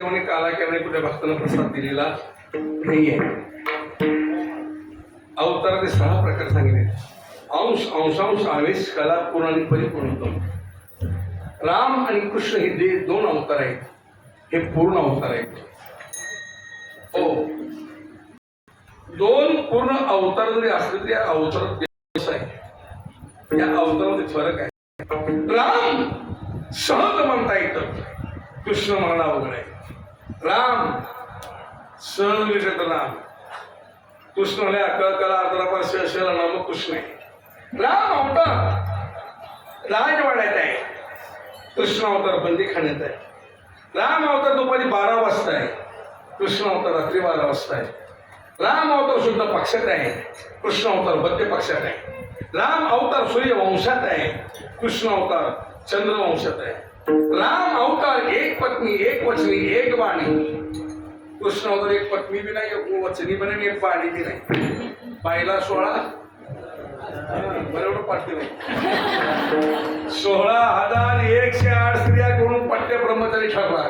काला केला कुठे भक्तांना प्रसाद दिलेला नाहीये. अवताराचे 6 प्रकार सांगितले. अंश अंशांश आवेश कला पूर्ण आणि परिपूर्णत्व. राम आणि कृष्ण हे 2 अवतार आहेत. हे पूर्ण अवतार आहेत. हो, 2 पूर्ण अवतार जरी असले तरी अवतारात दिवस आहे. या अवतारामध्ये फरक आहे. राम सहज म्हणता येतं, कृष्ण म्हणणं अवघड आहे. राम सहज विषय राम, कृष्ण म्हणे अकल कला अर्धरापार शहर नाम कृष्ण आहे. राम अवतार राजवाड्यात आहे, कृष्ण अवतार बंदी खाण्यात आहे. राम अवतार दुपारी 12 वाजता आहे, कृष्ण अवतार रात्री 12 वाजता आहे. राम अवतार शुद्ध पक्षात आहे, कृष्ण अवतार बद्ध पक्षात आहे. राम अवतार सूर्यवंशात आहे, कृष्ण अवतार चंद्रवंशात आहे. राम अवतार एक पत्नी एक वचनी एक वाणी, कृष्ण अवतार एक पत्नी भी नाही, एक वचनी पण नाही, एक वाणी भी नाही. बायला 16 बरोबर पटते नाही. 16,108 स्त्रिया करून पट्टे ब्रह्मचारी ठरला.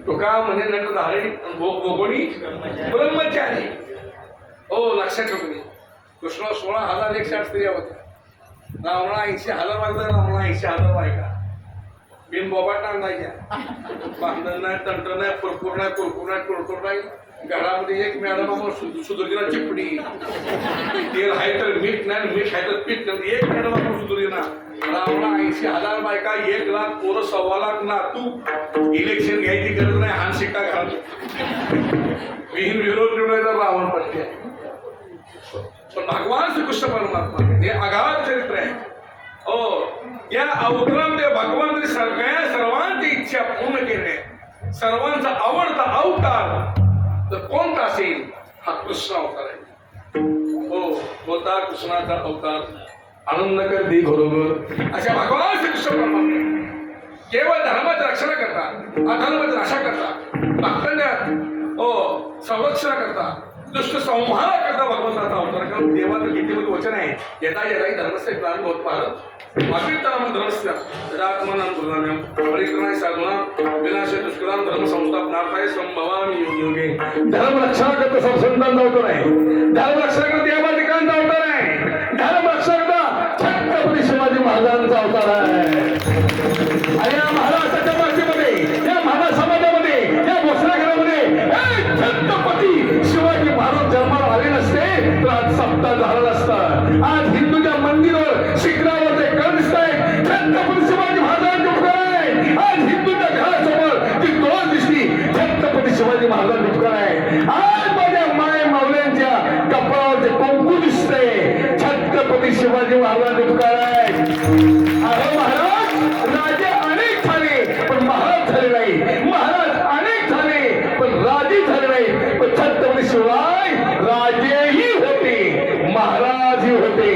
तुका म्हणे नंतर धारणी गोगोणी ब्रह्मचारी. हो, लक्षात ठेवा तुम्ही. कृष्ण 16,108 स्त्रिया होत्या. रावणा 80,000 वाजता, रावणा 80,000 बायका. बिन बोबाट नाही, बांधण नाही, तंट नाही, कुरकुर नाही, कुरकुर नाही, कुरकुर नाही. घरामध्ये एक मॅडम सुधुरीना चिपडी, तेल आहे तर मीठ नाही, मीठ आहे तर पीठ नाही. एक मॅडम सुधुरीना. रावणा 80,000 बायका, 1 लाख पोरं, 1.25 लाख नातू. इलेक्शन घ्यायची गरज नाही, हान शिक्का घालतो. विहीन विरोध निवडायचा रावण पट्टे. पण भगवान श्रीकृष्ण परमात्मा हे अगाध चरित्र आहे. हो, या अवतारामध्ये भगवान सगळ्या सर्वांची इच्छा पूर्ण केली. सर्वांचा आवडता अवतार तर कोणता असेल? हा कृष्ण अवतार आहे. हो, होता कृष्णाचा अवतार आनंद कर दे घरोघर. अशा भगवान श्रीकृष्ण परमात्मा केवळ धर्माची रक्षण करतात, अधर्माची रक्षा करतात, भक्तांना हो संरक्षण करतात, दुष्ट संहार करता भगवंताचा अवतार. कारण देवाचं गीतेमध्ये वचन आहे, यदा यदा धर्मस्य ग्लानिर्भवति भवति भारत अभ्युत्थानं धर्मस्य तदात्मानं गुरुनाम्यं परित्राणाय साधूनां विनाशाय दुष्कृतां धर्म संस्थापनार्थाय संभवामि युगे युगे. धर्म रक्षण करता सब संतांचा अवतार आहे. धर्म रक्षण करता देवाधिकांचा अवतार आहे. धर्म रक्षण करता छत्रपती शिवाजी महाराजांचा अवतार आहे. आणि या महाराष्ट्राच्या मातीमध्ये, या महाराज समाजामध्ये, या भोसले घरामध्ये छत्रपती शिवाजी महाराज जन्माला आले नसते तर आज सप्ताह झाला नसता. आज हिंदूच्या मंदिरावर शिखरावर ते कण दिसताय, छत्रपती शिवाजी महाराजांचे उपकार आहे. आज हिंदूच्या घरासमोर ती डोळ दिसली, छत्रपती शिवाजी महाराजांचे उपकार आहे. आज माझ्या माय मावल्यांच्या कपाळावर ते कुंकू दिसतंय, छत्रपती शिवाजी महाराजांचे उपकार आहे. अरे महाराज राजे अनेक झाले पण महाराज झाले नाही, महाराज अनेक झाले पण राजे झाले नाही. पण छत्रपती शिवाय राजेही होते, महाराजही होते.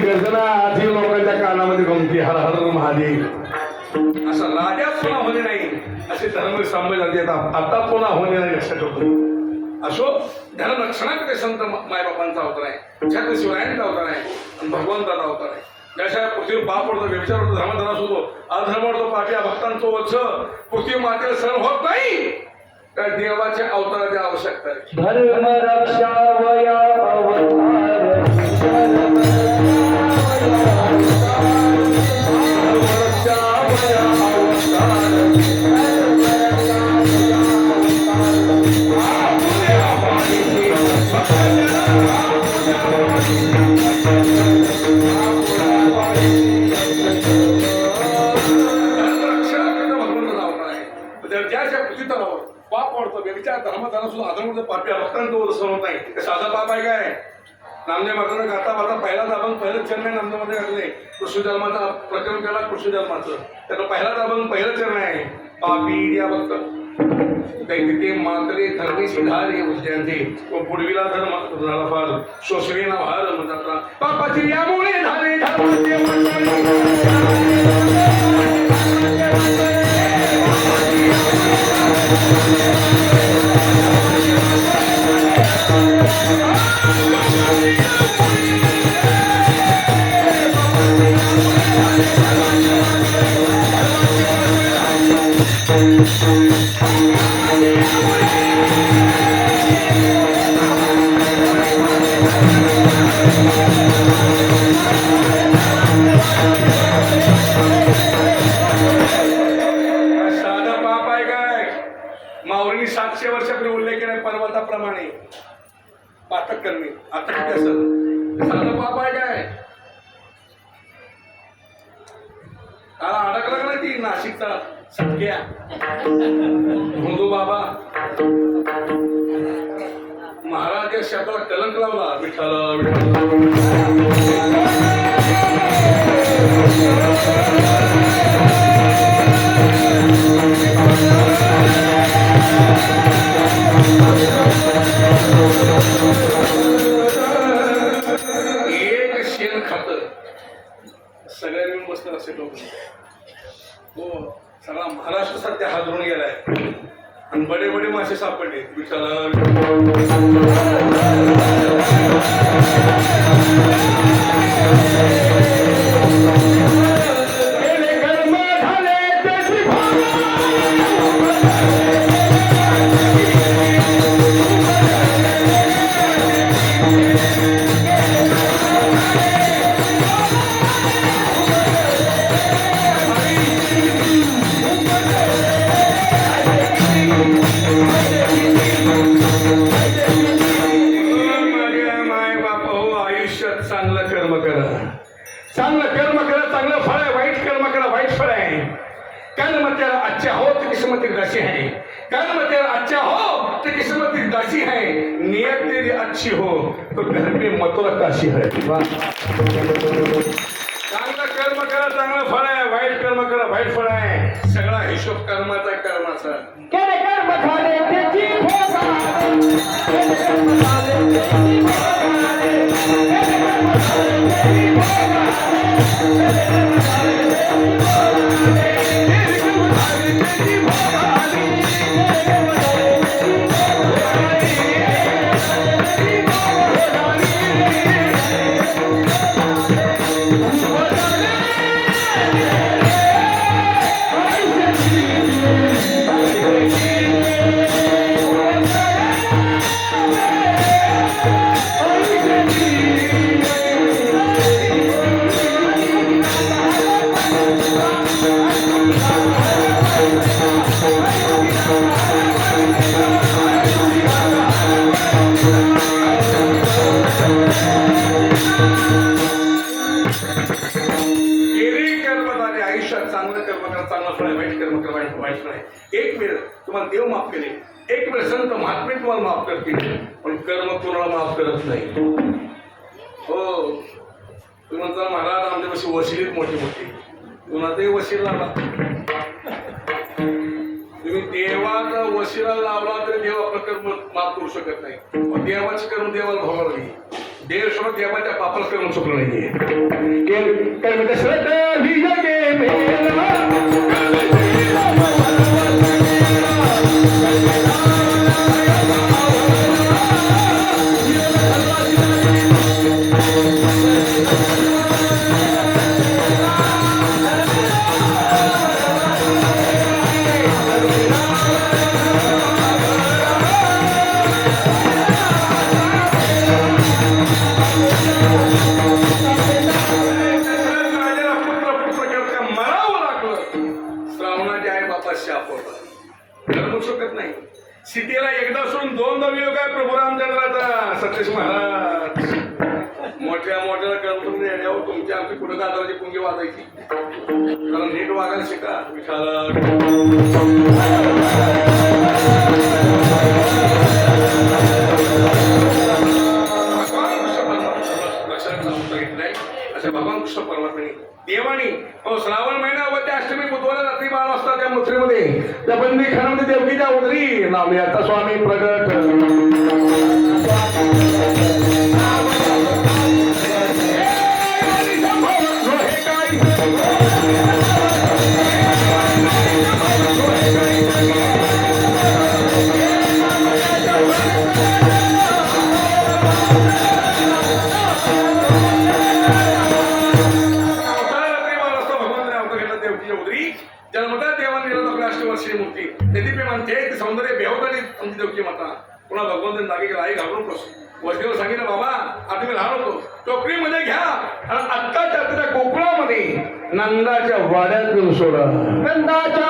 गर्जना आधी लोकांच्या कानामध्ये घुमती, हर हर महादेव. असा राजा पुन्हा होणे नाही असे धर्म सांभाळले येतात. आता पुन्हा होणे नाही लक्षात ठेवतो. असो धर्म रक्षणाकडे संत मायबापांचा अवतार आहे, छत्र शिवरायांचा अवतार आहे आणि भगवंताचा अवतार आहे. ज्याच्या पृथ्वी पाप पडतो, व्यभिचार होतो, धर्मधनास होतो, अधर्म होतो, पापी भक्तांचं वत्स पृथ्वी मातेला सहन होत नाही. त्या देवाच्या अवताराची आवश्यकता आहे. धर्म रक्षावया पापी भक्तांचं वत्स होत नाही. साधा पाप आहे काय? नामदेव महाराजांना गाता वाता पहिलाच आपण पहिलं चरण आहे नामदेवमध्ये घातले. कृष्ण जन्माचा प्रकरण केला, कृष्ण जन्माचं त्याला पहिलाच आपण पहिलं चरण आहे. पापी या भक्त दैते मातरे धर्मी सिधारे उद्यांते व पुढविला धर्म झाला फार शोषणे ना भार म्हणतात. पापाची यामुळे झाले माऊलींनी 700 वर्षापूर्वी उल्लेख केला पर्वताप्रमाणे पातक करणे. आता किती असं साधं पाप आहे काय? त्याला अडकला का नाही ती नाशिकचा सटक्या हिंदू बाबा महाराज या शब्दाला कलंक लावला. विठ्ठल एक शेण खात सगळ्या मिळून बसतात असे लोक. हो सगळा महाराष्ट्र सध्या हादरून गेलाय आणि बडे बडे मासे सापडले. चांगलं कर्म करा, चांगलं फळ आहे. वाईट कर्म करा, वाईट फळ आहे. कर्म तेरा अच्छा हो तो किस्मत की दासी है, कर्म तेरा अच्छा हो तो किस्मत की दासी है, नियत तेरी अच्छी हो तो घर में मथुरा काशी है. चांगलं कर्म करा, चांगलं फळ आहे. वाईट कर्म करा, वाईट फळ आहे. सगळा हिशोब कर्माचा कर्माचा. केले कर्म झाले त्याची भोगा, केले कर्म झाले त्याची भोगा, केले कर्म झाले त्याची भोगा, केले कर्म झाले त्याची भोगा, केले कर्म झाले त्याची भोगा, केले कर्म झाले त्याची एक वेळ तुम्हाला देव माफ करेल, एक वेळ संत महात्मे तुम्हाला माफ करतील, पण कर्म कोणाला माफ करत नाही. हो तुम्ही म्हणता महाराज आमच्यापाशी वशिलीत मोठी मोठी, कुणाचाही वशील लावला तुम्ही, देवाचा वशिला लावला तरी देव आपलं कर्म माफ करू शकत नाही. देवाचे कर्म देवाला भोगावे. देव सोडत देवाच्या पापाला करून चुकलं नाहीये कर्म दशरथ विजगे मेला राजाला पुत्र केलं का मरावं लागलं. श्रावणाच्या आई बापा शाप होता धर्म शकत नाही. सीतेला एकदा सोडून दोनदा वियोग आहे प्रभू रामचंद्राचा. सतीश महाराज मोठ्या मोठ्याला कळवून येण्यावर तुमच्या आमची कुठं गाजाची पुंगी वाजायची. कारण नीट वागायला शिका विठाला. भगवान कृष्ण परमात्म्याने देवानी श्रावण महिना व त्या अष्टमी बुधवार रात्री 12 वाजता त्या मथुरेमध्ये त्या बंदी खानामध्ये देवकीच्या उदरी नावल्याचा स्वामी प्रगट. जन्मता देवाने आपल्या अष्टवर्षीय मूर्ती यद्यपि म्हणते ते सौंदर्य बेहतानी आमची देवकी माता पुन्हा भगवंताने जागे केला. आई घाबरून बस वसदेव सांगितलं बाबा आता मी लहान होतो टोकरीमध्ये घ्या आणि आत्ताच्या त्या कोकणामध्ये नंदाच्या वाड्यात घेऊन सोडा. नंदाच्या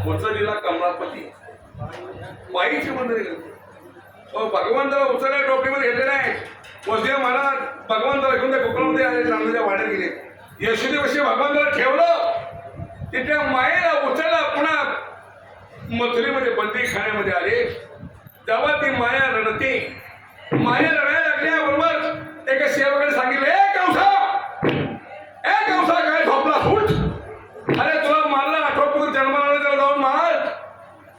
उचललेला कमलापती बाईची मंदिर भगवंताला उचलल्या टोपीमध्ये घेतले नाही. वसदेव महाराज भगवंताला घेऊन त्या कोकणामध्ये आले. नांदेच्या वाड्यात गेले. यशोदेवशी भगवंताला ठेवलं. तिथे मायेला उचलला. पुन्हा मथुरेमध्ये बंदी खाण्यामध्ये आले. तेव्हा ती माया रडते. माया रडायला लागल्याबरोबर एका सेवकाने सांगितलं ए कंसा काय झोपला फुट. अरे तुला मारला 8वा पुत्र जन्माला त्याला जाऊन मार.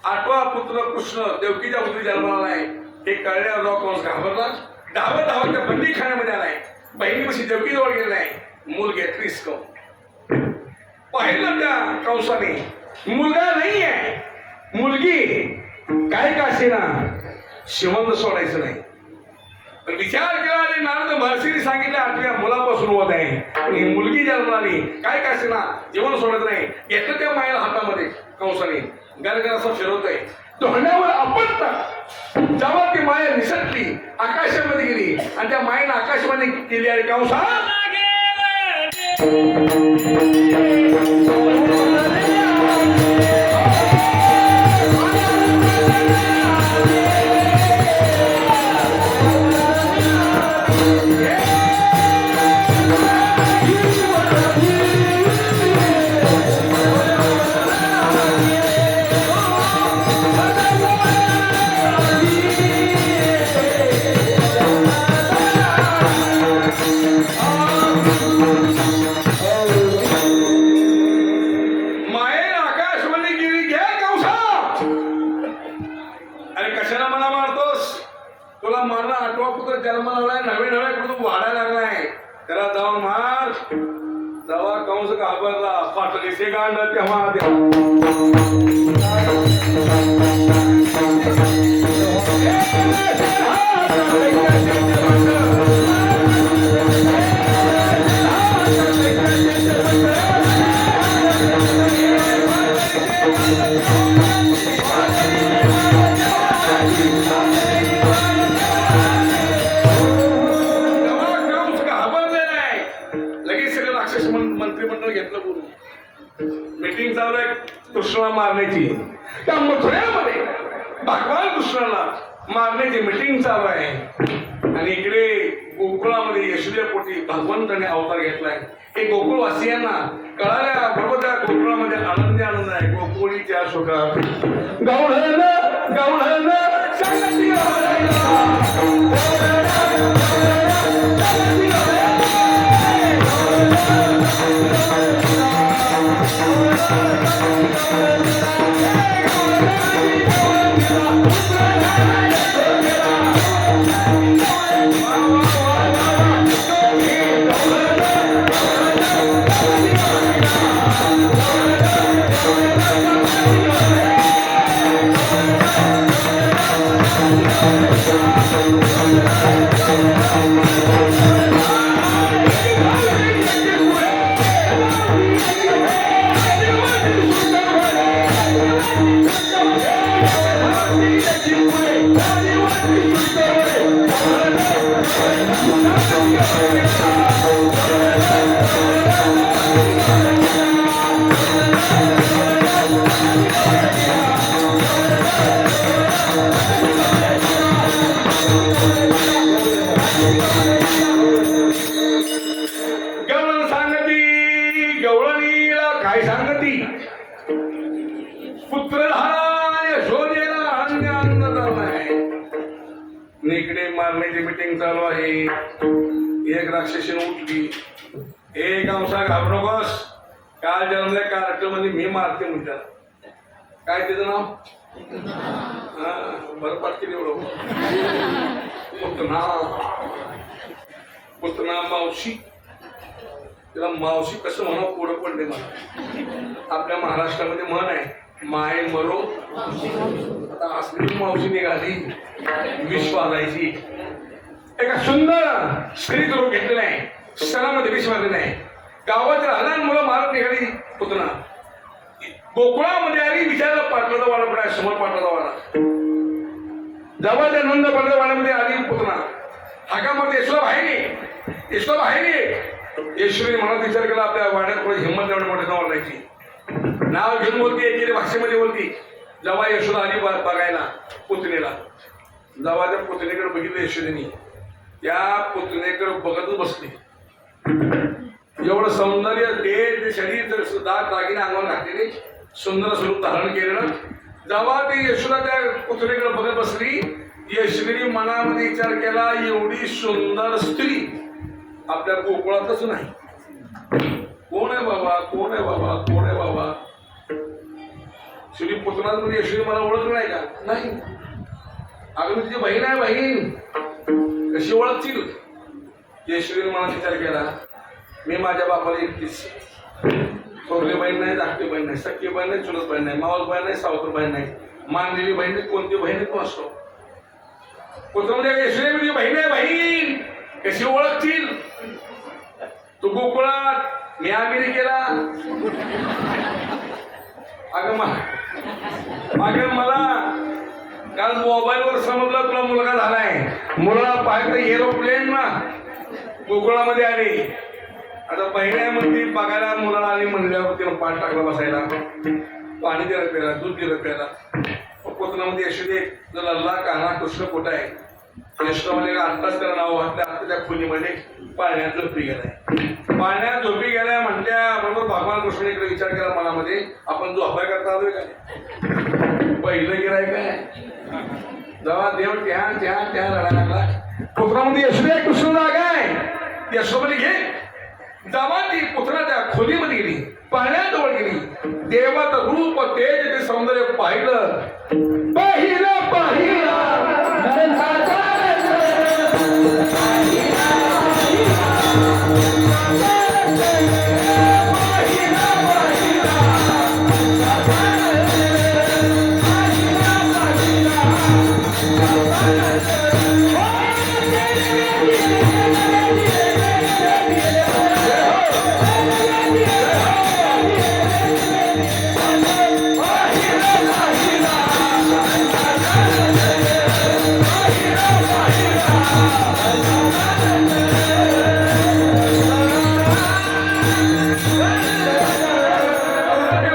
8वा पुत्र कृष्ण देवकीच्या पुत्री जन्माला आहे हे कळल्यावर राव कंस घाबरला. धावत धावत त्या बंदी खाण्यामध्ये आलाय. बहिणीपाशी देवकी जवळ गेलाय. मूल घेतलीस का पाहिलं त्या कंसाने मुलगा नाही आहे मुलगी. काय का असेना शिवंत सोडायचं नाही. पण विचार केला आणि नारद महर्षीने सांगितलं 8व्या मुलापासून होत आहे. पण ही मुलगी जन्माली काय का असेना जीवन सोडत नाही. घेतलं त्या मायेला हातामध्ये कंसाने गरगर असं फिरवतोय. धोंड्यावर आपटता. जेव्हा ती माया निसटली आकाशामध्ये गेली आणि त्या मायेनं आकाशवाणी केली आणि कंसा जेव्हा कंस घाबरला फाटलीचे गांड तेव्हा मंत्रिमंडळ घेतलं बोलून मीटिंग चालू आहे कृष्णाला मारण्याची त्या मथुऱ्यामध्ये भगवान कृष्णाला मारण्याची मीटिंग चालू आहे आणि इकडे गोकुळामध्ये यशोदे पोटी भगवंताने अवतार घेतलाय हे गोकुळवासियांना कळाल्या बरोबर त्या गोकुळामध्ये आनंद आहे गोकुळीच्या शोकात गवळण गवळण काय सांगती पुत्रधारा यशोदेला अन्य अन्नदान आहे. इकडे मारण्याची मीटिंग चालू आहे. एक राक्षसीने उठली, एक अंशा घाबरू नकोस, काल जन्मल्या कार्यक्रमामध्ये मी मारते म्हणतात. काय त्याचं नाव? बरं पाटकी एवढं पुतना मावशी. तिला मावशी कसं म्हणा पुढं पडले मला. आपल्या महाराष्ट्रामध्ये म्हण आहे माय मरो. आता असली मावशी निघाली विष वाजायची. एका सुंदर स्त्रीचं रूप घेतलेलं आहे, सणामध्ये विष वाजलेलं आहे. गावाच्या लहान मुलं मारत निघाली पुतना. गोकुळामध्ये आली, विचारला पाटलाचा वाडा पडाय समोर पाटलाचा वाडा. जवळच्या नंद पडल्या वाड्यामध्ये आली पुतना. हाकामध्ये यशोदा बाहेर यशोदा बाहेर. येशूने मनात विचार केला आपल्या वाड्यात थोडी हिंमत एवढं मोठं नाव वाढायची. नाव घेऊन बोलती, एकेरी भाषेमध्ये बोलती. जेव्हा यशोदा आली बघायला पुतणीला, जेव्हा त्या पुतणीकडे बघितलं यशोदेनी, त्या पुतणीकडे बघतच बसली. एवढं सौंदर्य ते शरीर दाग दागिने अंगावर घातलेले, सुंदर स्वरूप धारण केलेलं. जेव्हा ती यशोदा त्या पुतणीकडे बघत बसली, यशोदेनी मनामध्ये विचार केला एवढी सुंदर स्त्री आपल्या गोकुळातच नाही. कोण आहे बाबा, कोण आहे बाबा, कोण आहे बाबा? श्री पुतनाथ मध्ये यशोदी मला ओळखलं नाही का? नाही. अगं मी तुझी बहीण आहे. बहीण कशी ओळखतील? यशोदीने मला विचार केला मी माझ्या बापाला एकटीच. थोरली बहीण नाही, धाकटी बहीण नाही, सख्खी बहीण नाही, चुलत बहीण नाही, मावस बहीण नाही, सावत्र बहीण नाही, मानलेली बहीण नाही, कोणती बहीण तो असतो. पुतनामध्ये यशोदी म्हणजे बहीण आहे. बहीण कशी ओळखतील? तू गोकुळात, मी अमेरिकेला. अगं मला काल मोबाईलवर समजलं तुला मुलगा झालाय. मुलाला पाहिलं एरोप्लेन ना गोकुळामध्ये आली. आता बहिण्या म्हणती बघायला मुलाला आली म्हणल्यावर तिला पाठ टाकला बसायला, पाणी दिलं प्यायला, दूध दिलं प्यायला. पुतनामध्ये यशोदे लल्ला कान्हा कृष्ण कुठं आहे? यशोदामध्ये आत्ताच त्याला नाव वाटलं. आता त्या खोलीमध्ये पाण्यात झोपी गेलाय. पाण्यात झोपी गेलाय म्हणत्या बरोबर भगवान कृष्णाने विचार केला मनामध्ये, आपण जो अभय करता आलोय काय? पहिलं गिराय काय? जेव्हा देव त्या रडायला लागला. पुत्रामध्ये यशोदा कृष्ण जागा आहे, यशोमध्ये घे. जेव्हा ती पुत्रा त्या खोलीमध्ये गेली, पाण्याजवळ गेली, देवाचं रूप तेज ते सौंदर्य पाहिलं. पाहिलं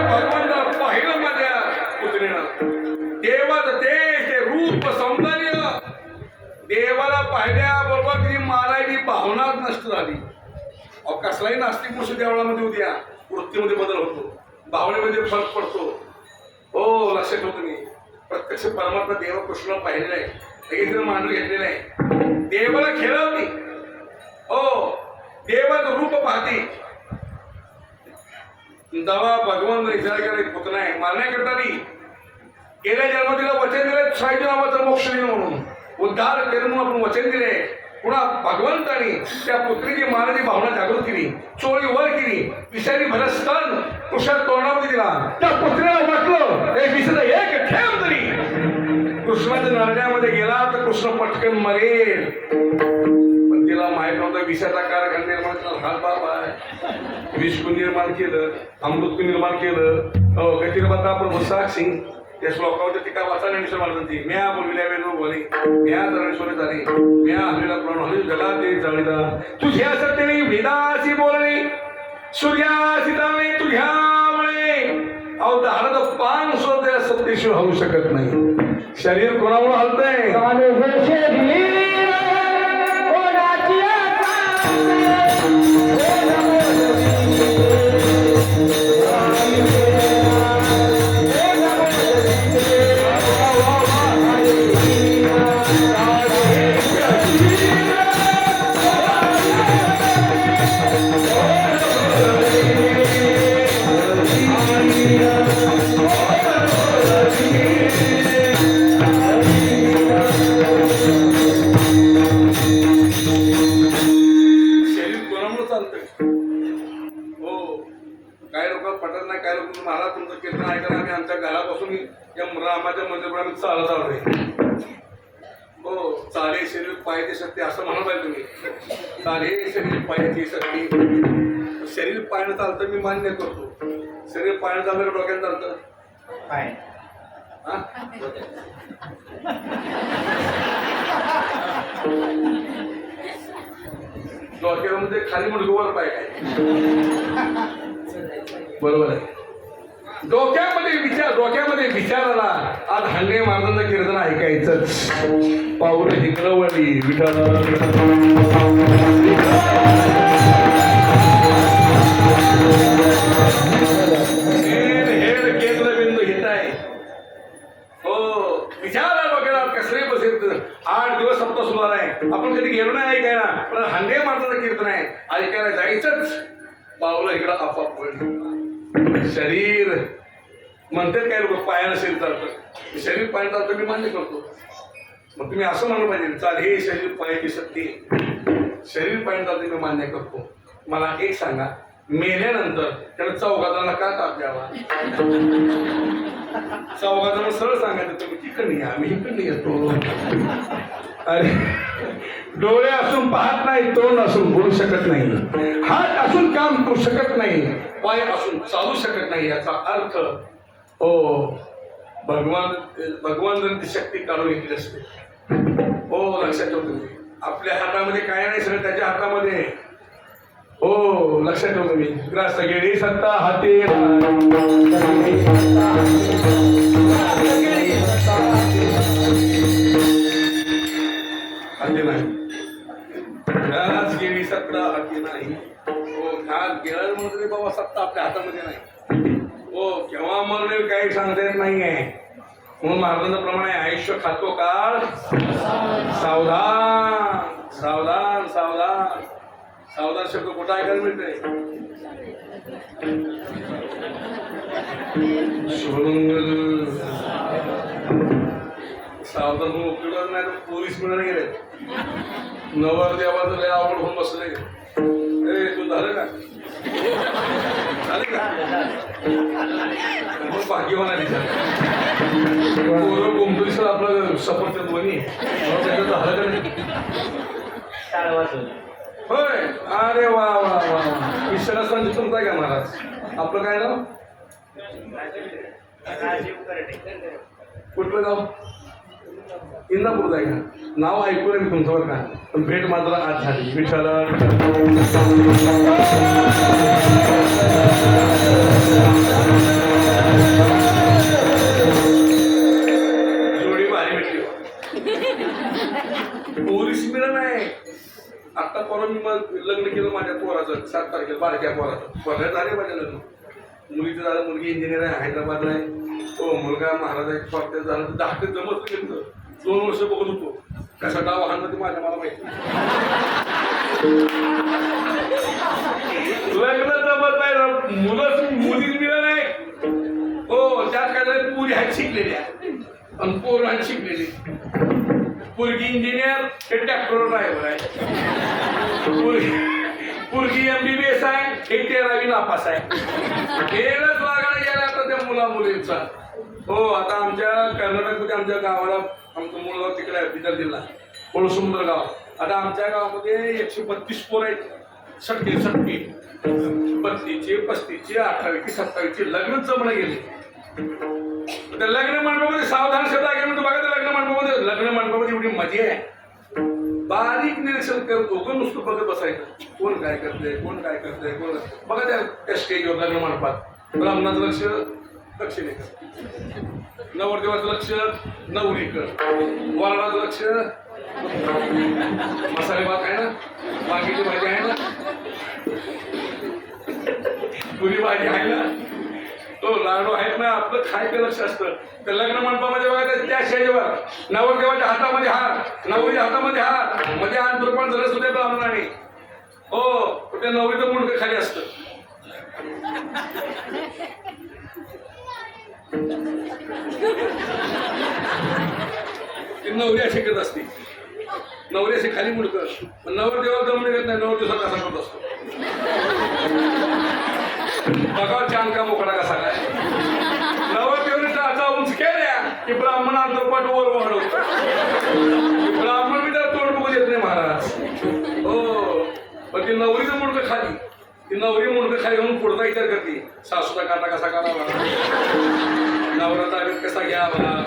भगवंताला पाहिलं माझ्या पुतणीनं. देवाचं ते रूप सौंदर्य देवाला पाहिल्याबरोबर तिची मानाची भावनाच नष्ट झाली. अहो कसलाही नास्तिक पुरुष देवळामध्ये उद्या वृत्तीमध्ये बदल होतो, भावनेमध्ये फरक पडतो. हो लक्षात ठेवतो मी. प्रत्यक्ष परमात्मा देव कृष्ण पाहिलेला आहे, लगेच मांडून घेतलेलं आहे. देवाला खेळवती, हो देवाचं रूप पाहते. दवा भगवान विचार केला पुतना आहे मारण्याकरता नाही. गेल्या जन्मातीला वचन दिले साहित्य नावाचं मोक्ष दिलं म्हणून उद्धार केलं म्हणून आपण वचन दिले. पुन्हा भगवंतानी त्या पुत्रीची मानाची भावना जागृत केली, चोळी वर केली, विषारी भरस्तन कृष्णा तोंडामध्ये दिला. त्या पुत्रीला वाटलं हे विषय एक ठेव तरी कृष्णाच्या नरड्यामध्ये गेला तर कृष्ण पटकन मरेल. पण तिला माहित नव्हतं विषाचा कारखाना निर्माण केला. हा बाबा आहे विष निर्माण केलं, अमृत निर्माण केलं. गतिरबता प्रभू साक्षी त्या श्लोकामध्ये टीका वाचायला निश्चय मारती. म्या बोलविल्या वेळो बोली म्या तरणेश्वरी झाली म्या हल्लेला प्रण जगा ते जाणीदा तुझ्या सत्तेने वेदाशी बोलणे सूर्याशी चालणे तुझ्यामुळे. अहो दहाचं पान सुद्धा सत्तेशिवाय होऊ शकत नाही. शरीर कोणामुळे हलतंय? रामाच्या मंदिरात चालत आलोय. हो चाले शरीर पायाची शक्ती असं म्हणा पाहिजे तुम्ही. चाले शरीर पायाची शक्ती. शरीर पायानं चालतं मी मान्य करतो. शरीर पायानं चालतं डोक्यात चालतं पाय डोक्यामध्ये खाली मुडगीवर पाय काय बरोबर आहे. डोक्यामध्ये विचार आला. आज हंगे महाराजांचं कीर्तन ऐकायचंच. पाऊल हिकलवली विठ्ठल हेड केंद्रबिंदू हित आहे. हो विचार डोक्याला कसले बसेल. 8 दिवस सप्ताह सुरू आहे. आपण कधी गेलो नाही ऐकायला, पण हंगे महाराजांचं कीर्तन आहे ऐकायला जायचंच. पावलं इकडं आपाप पडलं. शरीर म्हणतात काय लोक पायानं शरीर चालतं. शरीर पायानं चालतं मी मान्य करतो. मग तुम्ही असं म्हणलं पाहिजे चाल हे शरीर पायाची शक्ती. शरीर पायानं चालतं मी मान्य करतो. मला एक सांगा मेल्यानंतर त्याला चौघातांना का ताप द्यावा? चौघातांना सरळ सांगायचं तुम्ही तिकडे या आम्ही इकडे येतो. अरे डोळे असून पाहत नाही, तोंड असून बोलू शकत नाही, हात असून काम करू शकत नाही, पाय असून चालू शकत नाही. याचा अर्थ हो भगवान ती शक्ती काढून घेतली असते. हो लक्षात ठेव तुम्ही. आपल्या हातामध्ये काय नाही सगळं त्याच्या हातामध्ये. हो लक्षात ठेव तुम्ही. ग्रास गेली सत्ता हाती हाती नाही. घास गेली सत्ता हाती नाही. हो घास गेला म्हणजे बाबा सत्ता आपल्या हातामध्ये नाही. हो केव्हा मरणे काही सांगता येत नाहीये. म्हणून महाराजांचं प्रमाण आहे आयुष्य खातो काळ सावधान सावधान सावधान. सावधान शब्द कुठं ऐकायला मिळतंय? सावधान म्हणून उपयोग नाही तर पोलीस मिळून गेले. नवर देवाचं लय आवड होऊन बसले. ए तू झालं का? झालं का? मग भाग्यवान आहे पोरं कोंबडीसर आपलं सफरचंद बनी त्याचं झालं का नाही? होय अरे वा वा वा. ईश्वरास्थान तुमचा का महाराज? आपलं काय नाव? कुठलं गाव? इंदापूरचा आहे का? नाव ऐकून मी तुमच्यावर का, पण भेट मात्र आज झाली. विठ्ठल पोराचं झाले माझ्या लग्न. मुलीचं झालं, मुलगी इंजिनियर आहे, हैदराबादला आहे. हो, मुलगा महाराज आहे, स्वागत झालं. तर धाकटे जमत गेलं 2 वर्ष बघत होतो कसा डाव हाणला ते माझ्या मला माहिती. लग्न जमत नाही, मुलीच मिळत नाही. हो, त्यात काय झालं, पुरी आहेत शिकलेल्या आणि पोरं आहेत शिकलेली. पोरगी इंजिनियर, हे ट्रॅक्टर ड्रायव्हर आहे. पोरगी MBBS आहे, हे 13वी नापास आहे. खेळच लागायला गेला आता त्या मुला मुलींचा. हो, आता आमच्या कर्नाटकमध्ये आमच्या गावाला आमचं मूळ गाव तिकडे आहे, बिदर जिल्हा कोळसुंदर गाव. आता आमच्या गावामध्ये 132 पोरं आहेत. सटके 32चे 35चे 28चे 27चे लग्न जमणं गेले. त्या लग्न मंडपामध्ये सावधान शब्द आहे म्हणतो बघा. त्या लग्न मंडपामध्ये एवढी मजा आहे. बारीक निरीक्षण करतो, कोण नुसतं बघत बसायचं. कोण काय करतंय, कोण काय करतंय, कोण बघा. त्या स्टेजवर लग्न मंडपात ब्राह्मणाचं लक्ष दक्षिणेकडे, नवरदेवाचं लक्ष नवरीकडे, वरणाचं लक्ष मसाले भात आहे ना, वांग्याची भाजी आहे ना, पुरी भाजी आहे ना, तो लाडू आहेत ना, आपलं खायचं लक्ष असतं. तर लग्न मंडपामध्ये बघायचं त्या स्टेजवर नवरदेवाच्या हातामध्ये हार, नवरीच्या हातामध्ये हार, मध्ये अंतर्पण झालं सुद्धा ब्राह्मणाने. हो, त्या नवरीचं मुंडकं खाली असतं. ती नवरी अशी करत असते, नवरी अशी खाली मुंडकं. नवरदेवाला जमून येत नाही, नवरदेवाचा कसा करत असतो बघा. छान का मोकळा कसा काय. नवरदेवाने टाचा उंच केल्या की ब्राह्मण अंतरपाठ वर वाढवतो. ब्राह्मण मी तर तोंड बघू देत नाही महाराज. हो, पण ती नवरीचं मुंडकं खाली, ती नवरी मुंडकं खाली घालून पुढचा विचार करते. सासूचा काटा कसा काढावा, नवरा ताब्यात कसा घ्यावा,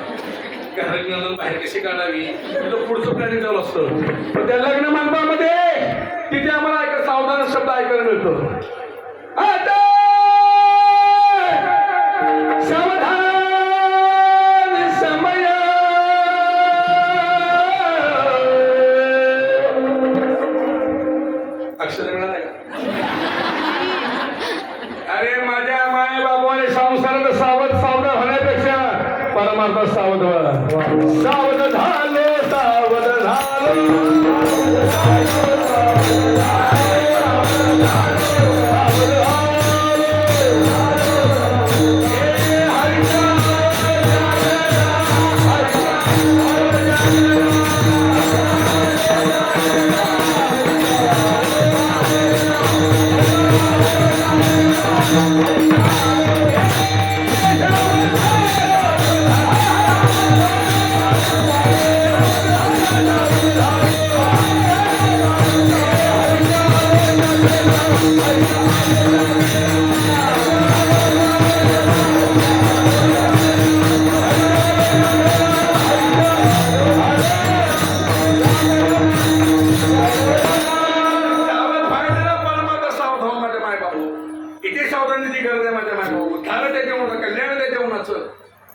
घरात नंतर बाहेर कशी काढावी, तिथं पुढचं प्लॅनिंग चालू असतं. पण त्या लग्न मंडपामध्ये तिथे आम्हाला एक सावधान शब्द ऐकायला मिळतो. आता सावधान समय अक्षर मिळालं का? अरे माझ्या माय बाबाने संसारात सावध होण्यापेक्षा परमार्थ सावध झालो, सावध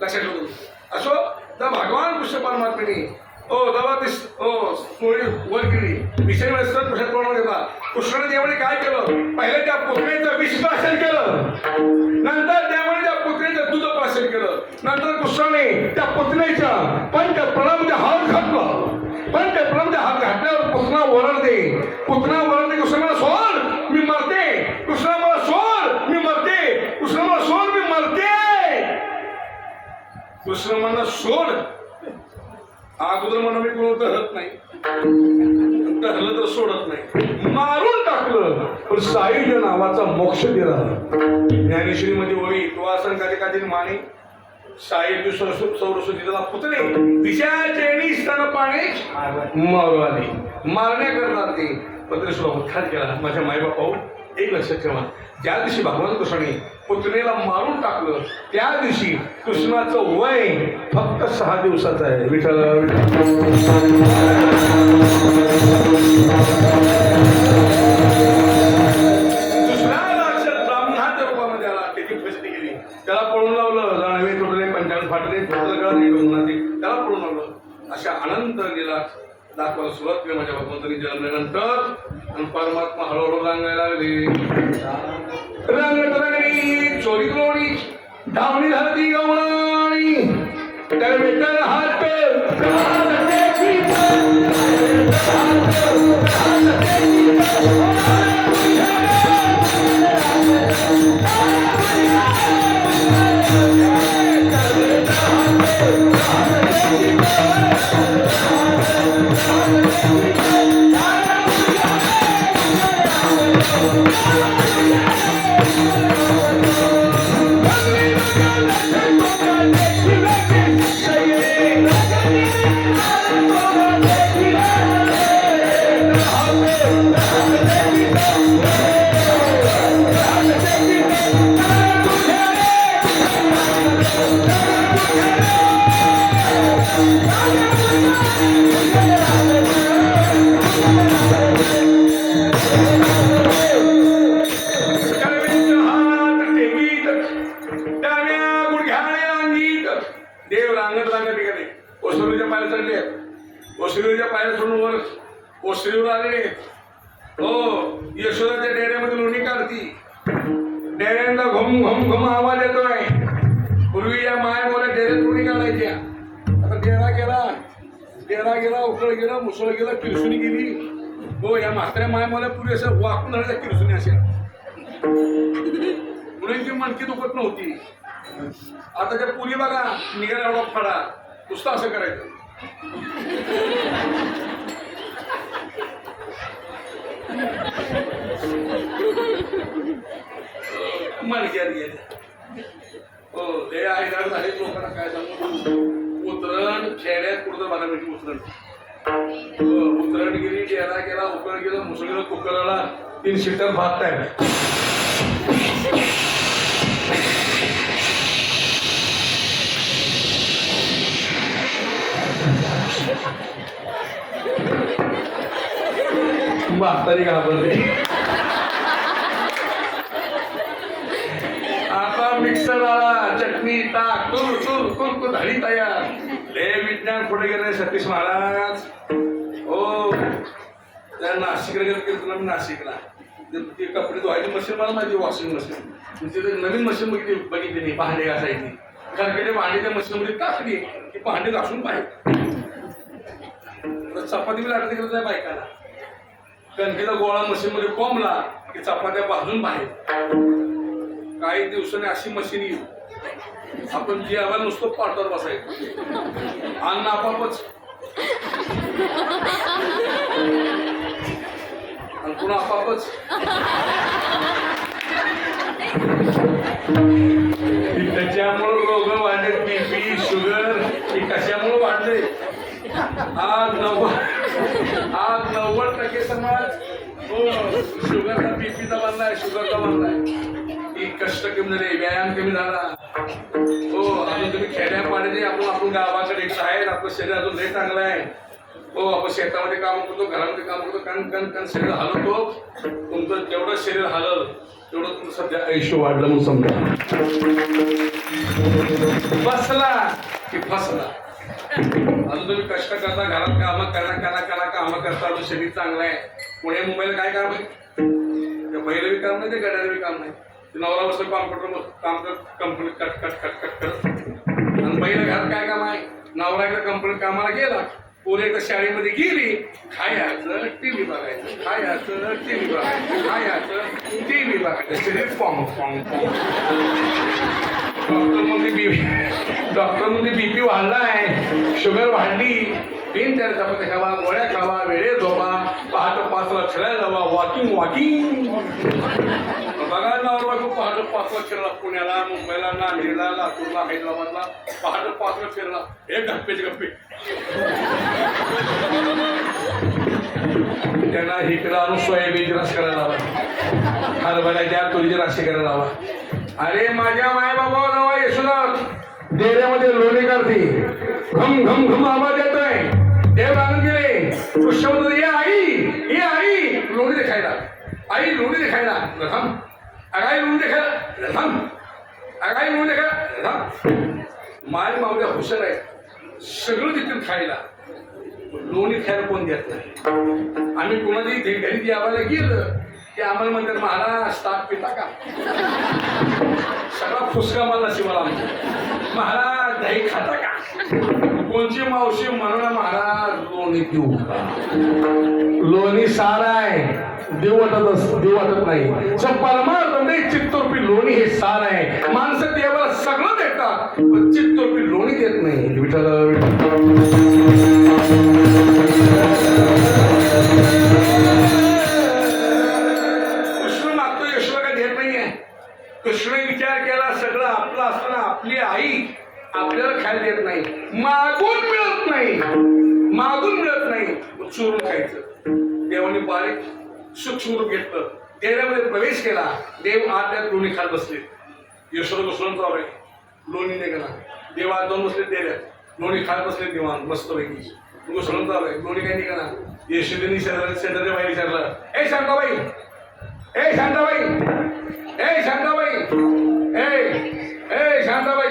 लक्षात ठेवतो. असो तर भगवान कृष्ण परमात्म्याने वर केली विषय कृष्णाने त्यावेळी काय केलं, पहिलं त्या पुतळेचं विषप्राशन केलं, नंतर त्यावेळी त्या पुतळेचं दूध प्राशन केलं, नंतर कृष्णाने त्या पुतळेच्या पंचप्रणामध्ये हात घातलं. पंचप्रणामध्ये हात घातल्यावर पुतना ओरडते, कृष्ण मला सोड मी मरते, कृष्ण मला सोड मी मरते, कृष्ण मला सोड मी मरते. कृष्ण म्हणा सोड. अगोदर म्हणा मी कोण हरत नाही, हरलं तर सोडत नाही, मारून टाकलं पण साईड नावाचा मोक्ष दिला. ज्ञानेश्वरीमध्ये ओळी तो असं कधी कधी माने साई सरस्वती त्याला पुतळे विषयाचे स्तन पाणी मारू आली मारण्याकरता ते पत्रश्लोक खात केला. माझ्या मायबापा एक लक्षात ठेवा, ज्या दिवशी भगवान कृष्णाने पुतळेला मारून टाकलं त्या दिवशी कृष्णाचं वय फक्त 6 दिवसाचं आहे. विठ्ठल दुसऱ्या अक्षर ब्राह्मणाच्या रूपामध्ये आला, त्याची प्रसिद्धी केली, त्याला पळून लावलं, जाणवे तुटले, पंचावन्न फाटले, त्याला पळून लावलं. अशा अनंत लीला दाखवायला सुरुवात केली. माझ्या भगवंतांनी जन्मल्यानंतर आणि परमात्मा हळूहळू रांगायला लागले. रंगत लागली चोरी लोणी धावणी धरती गवळणी तर विठ्ठल हात देव रांगत रांगत निघाले. ओसरीच्या पायऱ्या चढले. ओसरीच्या पायऱ्या सोडून वर ओसरीवर आले. हो यशोदाच्या डेऱ्यामध्ये लोणी काढती. डेऱ्यांना घुम घुम घुम आवाज येतोय. पूर्वी या माय बोला डेऱ्यात लोणी काढायच्या. आता डेरा गेला उकळ गेला मुसळ गेला किरसुनी गेली. हो या म्हाताऱ्या माय मला पूर्वी असं वाकून राहिल्या किरसुनी अशा मुलींची मनकी दुखत नव्हती. आता त्या पुरी बघा निघाला एवढा फडा नुसतं असं करायचं. मनक्यात गेले. हो हे आहे लोकांना काय सांगू. उतरण खेड्यात कुठं बघा मिळते. उतरण गेली डेरा गेला उकळ गेलं मुसळ गेलं कुकरला 3 शिट्ट्यात भात तयार. म्हातारी घाबरली. आता मिक्सर आला चटणी टाक कुर कुर कुर कुर झाली तयार. ले विज्ञान पुढे गेले सतीश महाराज. हो त्या नाशिकला गेलो मी नाशिकला. ते कपडे धुवायची मशीन मला माहिती वॉशिंग मशीन. तिथे नवीन मशीन बघितली नाही भांडे घासायची. कारण ते भांडे त्या मशीनमध्ये टाकली की भांडे घासून पाहिजे. चपाती बी लाटत गेलं त्या बायकाला. कणकेचा गोळा मशीन मध्ये कोंबला की चपात्या भाजून बाहेर. काही दिवसांनी अशी मशीन येईल आपण जी आम्हाला नुसतं पाटावर बसायचं अन्न आपापच. आणि पुन्हा आपापच. त्याच्यामुळं रोग वाढले. बीपी शुगर हे कशामुळे वाढले. आज 90% समाज हो शुगरचा बीपीचा बनलाय शुगरचा बनलाय. ही कष्ट कमी झाले व्यायाम कमी झाला. हो अजून तुम्ही खेड्या पाड्याने आपण गावाकडे आहे आपलं शरीर अजून लय चांगलं आहे. हो आपण शेतामध्ये काम करतो घरामध्ये काम करतो कण शरीर हलवतो. तुमचं जेवढं शरीर हलल तेवढं तुमचं सध्या आयुष्य वाढलं म्हणून समजा. बसला की फसला. अजून तुम्ही कष्ट करता घरात कामं करता अजून शरीर चांगलं आहे. पुणे मुंबईला काय काम आहे. त्या पहिलं बी काम नाही ते गड्याला बी काम नाही. नवरा बसलं कॉम्प्युटर काम करत कंपनीत कट आणि पहिलं घरात काय काम आहे. नवरा एकदा कंपनीत कामाला गेला पोरे एकदा शाळेमध्ये गेली खायचं टीव्ही बघायचं खायचं टीव्ही बघायचं खायचं टीव्ही बघायचं शरीर पॉंग पॉंग पॉंग. डॉक्टरमध्ये बीपी वाढलाय शुगर वाढली. 3-4 चपात्या खावा गोळ्या खावा वेळे झोपा पहाटे 5 ला खेळायला जावा वॉकिंग. बघा नवरा बायको पहाटे 5 ला फिरला पुण्याला मुंबईला नांदेडला लातूरला हैदराबादला पहाटे 5 ला फिरला. हे गप्पे त्यांना इकडं आणून सोयाबीनची रस करायला लावा. हरभऱ्याच्या तुरीची राशी करायला लावा. अरे माझ्या माय बाबा नवा यशोनाथ डेऱ्यामध्ये लोणी करते. घम घम घम आवाज येतोय. देव आणून गेले कृष्ण ये आई लोणी देखायला. आई लोणी देखायला रथम. अगाई लोणी देखायला रथम. अगाई लोणी देखायला रथम. माय मावल्या हुशार आहे सगळं देतील खायला. लोणी खायला कोण देत नाही. आम्ही कोणाची घरी द्यावायला गेलं की आम्हाला म्हणतात महाराज ताक पिता का. सगळा फुसका मला शिवाला आमचा महाराज दही खाता का. कोणची मावशी म्हणा महाराज लोणी देऊ का. लोणी सारा आहे देव वाटत नाही. परमार्थ नाही चित्तरूपी लोणी हे सार आहे. माणसं देवाला सगळं देतात पण चित्तरूपी लोणी देत नाही. विठ्ठल कृष्ण मागतो यशोदा काय देत नाहीये. कृष्ण विचार केला सगळं आपलं असताना आपली आई आपल्याला खायला देत नाही. मागून मिळत नाही. मागून मिळत नाही चोरून खायचं. देवाने बारीक सूक्ष्म रूप घेतलं. देवामध्ये प्रवेश केला. देव आत त्यात लोणी खात बसले. यशोदा घुसळून चालू आहे. लोणी नाही गेला. देव आत जाऊन बसले. देव्यात लोणी खात बसले. दिवाण मस्त पैकी घुसळून चालू आहे. लोणी काही निघाला. यशोदेनी शेजारच्या बाई विचारलं ए शांताबाई ए शांताबाई ए शांताबाई ए शांताबाई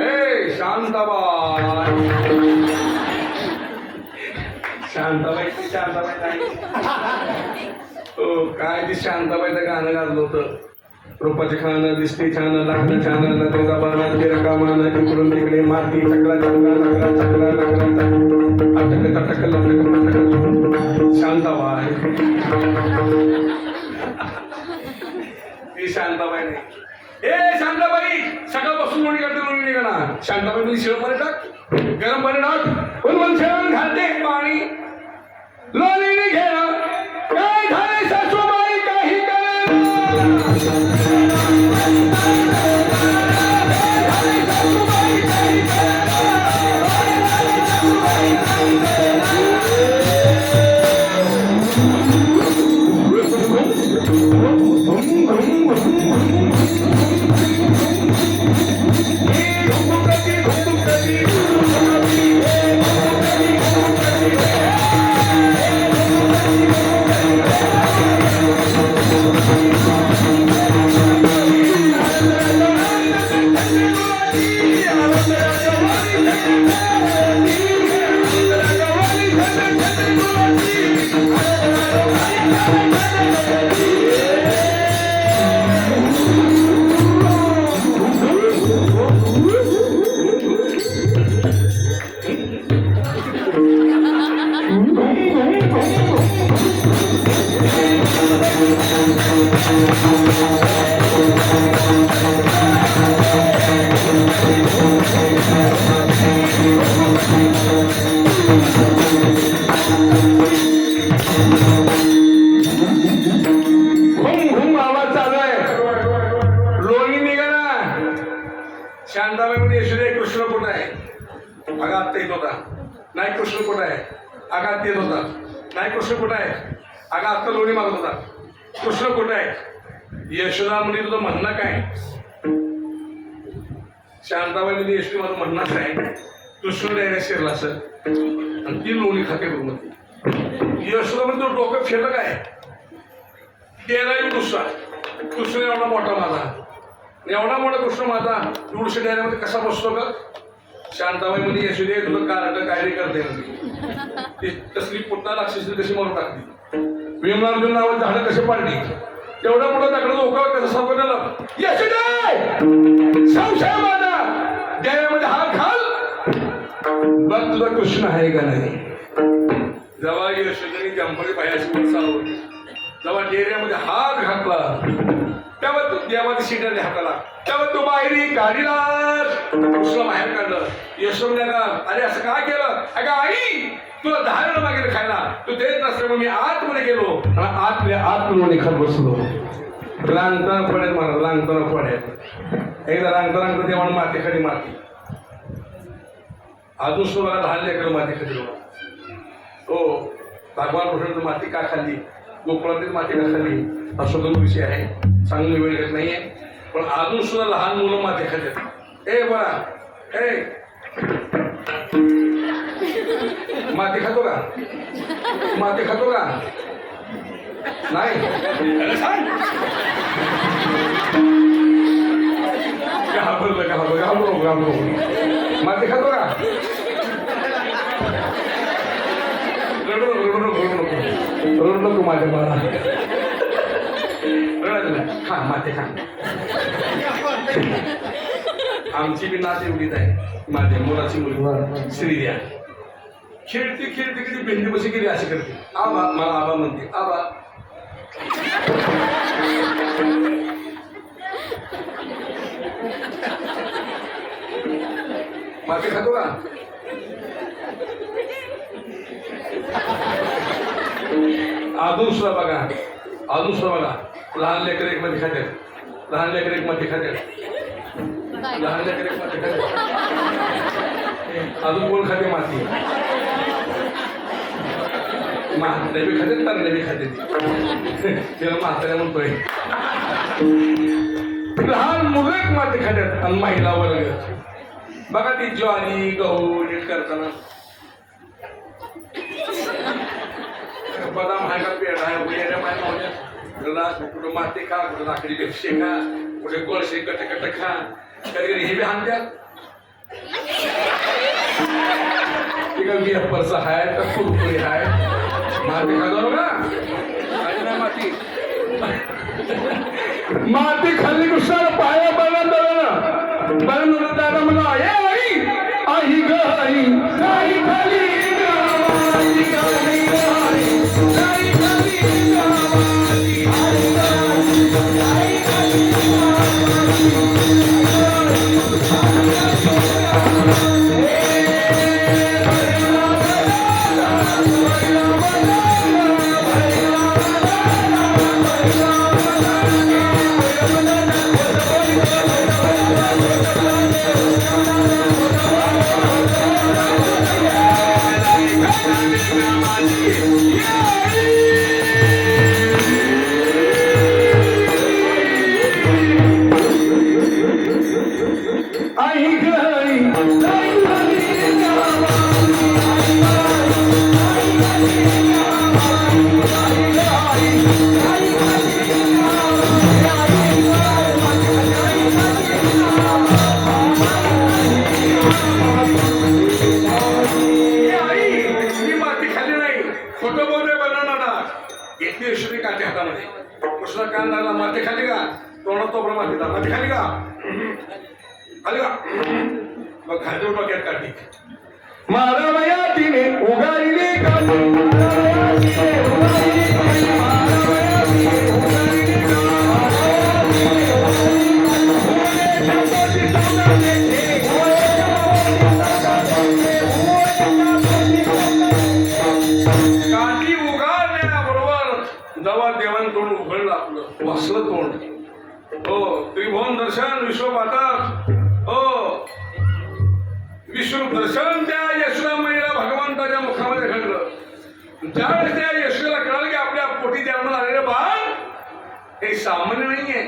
ए शांताबाई शांताबाई ती शांताबाई नाही. हो काय ती शांताबाईचं गाणं गाजलं होतं. रूपाचे खाणं दिसते छान लागणं छान नदीचा बाणा तिरा कामानं तिकडून तिकडे माती चकला चकला चकला चकला चकला अटक तटक लटक शांताबाई ती शांताबाई नाही. ए शांताबाई सकाळपासून लोणी करते लोणी निघाला. शांताबाई तुम्ही शिळ पाणी टाक गरम पाणी टाक पण शेवण घालते पाणी लोणी घेणं काय झाले सासूबाई काही शांताबाई म्हणजे यशोदे कृष्ण कुठं आहे. अगं आत्ता येत होता. नाही कृष्ण कुठं आहे. अगं आत्ता येत होता. नाही कृष्ण कुठं आहे. अगं आत्ता लोणी मागत होता. कृष्ण कुठं आहे. यशोदा म्हणजे तुझं म्हणणं काय. शांताबाई म्हणजे यशोदा माझं म्हणणंच आहे. कृष्ण द्यायला शिरला सर आणि ती लोणी खाते बघ. यशोदा म्हणजे तो डोकं फिरलं काय. तेराही दुसरा कृष्ण एवढा मोठा माझा एवढा मोठा कृष्ण माझा एवढ्या डेऱ्यामध्ये कसा बसतो का. शांताबाई म्हणजे यशोदे तुला काय करते ती कसली पुन्हा राक्षसी कशी मारून टाकली. भीमरार्जुन नावाची झाडं कशी पाडली. तेवढा मोठा दगड ओकावर कसं सापडलं. यशोदे संशय माझा डेऱ्यामध्ये हात घाल बघ तुझा कृष्ण आहे का नाही. जेव्हा यशोदेने जंपरी बायाची वर चालवली जेव्हा डेऱ्यामध्ये हात घातला तेव्हा तू देवाची शिटाने हाताला तेव्हा तू बाहेरी काढीला कृष्ण बाहेर काढलं. यशोदेला अरे असं का केलं. अगं आई तुला 10 वेळा मागेल खायला तू देत नसल्यामुळे मी आतमध्ये गेलो आणि आत लोणी खात बसलो. रांगताना पडेल मला रांगताना पडेल. एकदा रांगता देवानं माती खाली माती अजून सुद्धा 10 लेकर माती खाली. हो भगवान कृष्ण माती का खाल्ली. गोकुळातील माती का खाल्ली हा स्वतंत्र विषय आहे. चांगली वेळ घेत नाहीये पण अजून सुद्धा लहान मुलं माती खातात. ए बळा ए माती खातो का. माती खातो का नाही. घाबरो माती खातो का. माझ्या बाळा खा माते खा. आमची बी नात एवढीच आहे. माझ्या मुलाची मुलगी श्रीद्या खेळती खेळती कधी भेंडी बशी गेली अशी करते. आबा मला आबा म्हणते आबा. माते खातो का? अजून सुद्धा बघा लहान लेकर एक मध्ये खात्यात. लहान लेकर एक मध्ये खात्यात. अजून कोण खाते माती? नवी खाते तर नवी खाते तिला म्हाताऱ्या म्हणतोय. लहान मुलं एक माती खात्यात आणि महिला वर्ग बघा ती ज्वारी गहू नीट करताना बदाम आहे का पेढा आहे उद्या माहिती कुठं माती खा कुठं लाकडी पेक्षे खा कुठे गोळशे कट कट खा कधी कधी हे बी हाणत्यात. ती का वेफरचा आहे का कुरकुरी आहे माती खातो का? नाही माती माती खाल्ली कुशाला पाया बनवलं दादा म्हणा आई ग आई नाही खाली माती खाली का तोंडात तो माती माती खाली का खाली का मग खाली डोक्यात काढली मारा माया तिने उगारिली काठी उगारण्याबरोबर जवा देवान तोंड उघडलं आपलं वासलं तोंड. हो त्रिभुवन दर्शन विश्वपातात हो विश्व दर्शन त्या यशोदामाईला भगवंताच्या मुखामध्ये घडलं. त्यावेळेस त्या यशोला कळालं की आपल्या पोटी जन्माला आलेलं बाळ हे सामान्य नाहीये.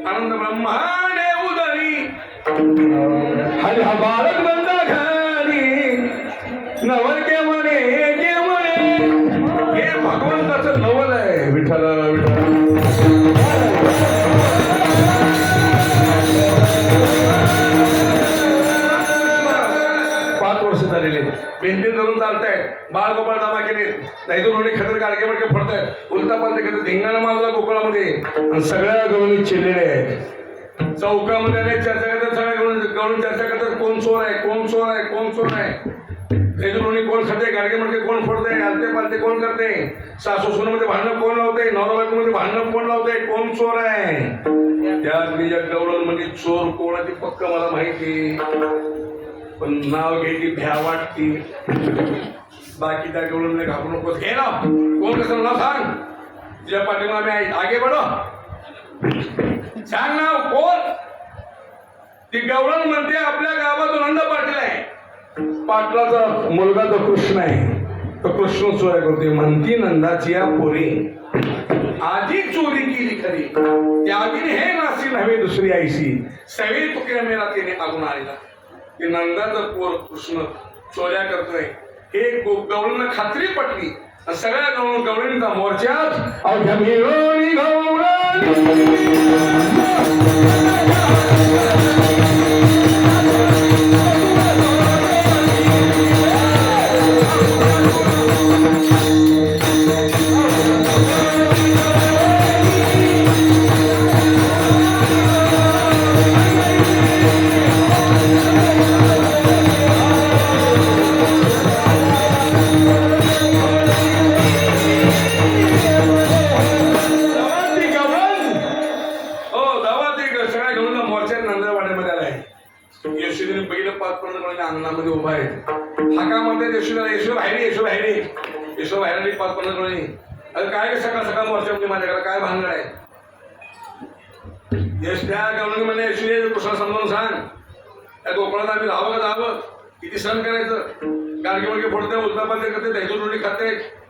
आनंद ब्रह्मांड उदरी हरी हा बालक बंदा घरी नवल के म्हणे हे भगवंताचं नवल आहे. विठ्ठला भेंडी धरून चालतायत बाळ गोपाळ दामा केले नाही तर कोणी खतर गाडगे मडके फोडतायत उलटा पालता खेळत धिंगाणा मारला गोकुळामध्ये आणि सगळ्या गवळणी चिडलेले आहेत. चौकामध्ये अनेक चर्चा करतात सगळ्या गवळून चर्चा करतात कोण चोर आहे कोण चोर आहे कोण चोर आहे. कोणी कोण खाते गाडगे मडके कोण फोडते आलते पालते कोण करते सासू सुनामध्ये भांडण कोण लावते नवरा बायकोमध्ये भांडण कोण लावते कोण चोर आहे. त्या गवळणमध्ये चोर कोणाची पक्क मला माहिती पण नाव घ्यायची भ्या वाटती. बाकी त्या गवळण घाबरू नकोस घे ना कोण कसं नाव सांग तुझ्या पाठीमा आम्ही आगे बढो सांग नाव कोण. ती गवळण म्हणते आपल्या गावातून नंद पाटील आहे. पाटलाचा मुलगा तो कृष्ण आहे. तो कृष्ण चोऱ्या करतोय म्हणती नंदाची या पोरी आधी चोरी केली खरी त्या आधीने हे नासी नव्हे दुसरी आईशी सगळी तुके मेला तिने आगून आलेला की नंदाचं पोर कृष्ण चोऱ्या करतोय. हे गवळींना खात्री पटली सगळ्या गवळींचा मोर्चात अवघ्या मिळवणी गवळण सगळ्या घेऊन मोर्चात नंदवाड्यामध्ये आलाय. यशोदेने पहिलं 5 कोणी अंगणामध्ये उभा आहे. हाका म्हणतात यशोदा, यशो बाहेर 5 कोणी. अरे काय सकाळ सकाळ मोर्चामध्ये माझ्याकडे काय भानगड आहे? यश त्या गवळणी म्हणे यशोदे कृष्णा समजावून सांग, त्या गोकुळात आम्ही राहावं का जावं? किती सहन करायचं? गाडगे वडगे फोडते, उलटापालटे करते, दहीदूध रोटी खाते,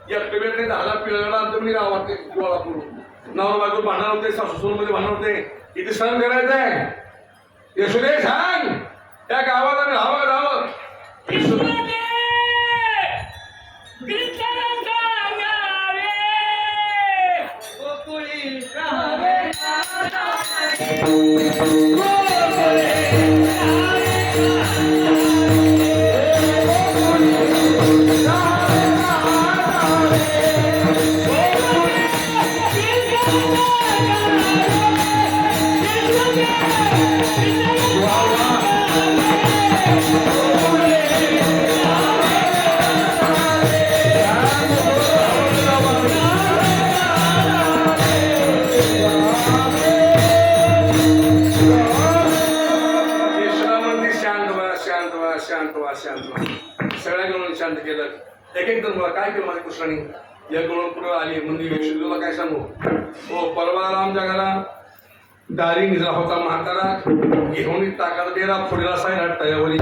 एकटे नाही 10 पिळगाला आमचं म्हणजे गावात गोळा करून नवरा बायको भांडणार होते, सासू मध्ये भांडणार होते. किती सहन करायचंय? यशोदे सांग, त्या गावात आम्ही राहावं का जावं? सगळ्या गवळण शांत केलं. एक जण मला काय केलं माझ्या कृष्णाने? या गवळण पुढे आली मंदिर यशोदेला काय सांगू? हो परवा आमच्या घरा दारी निजला होता म्हातारा, घेऊन टाकाला डेरा फोडला सायला तयावरी.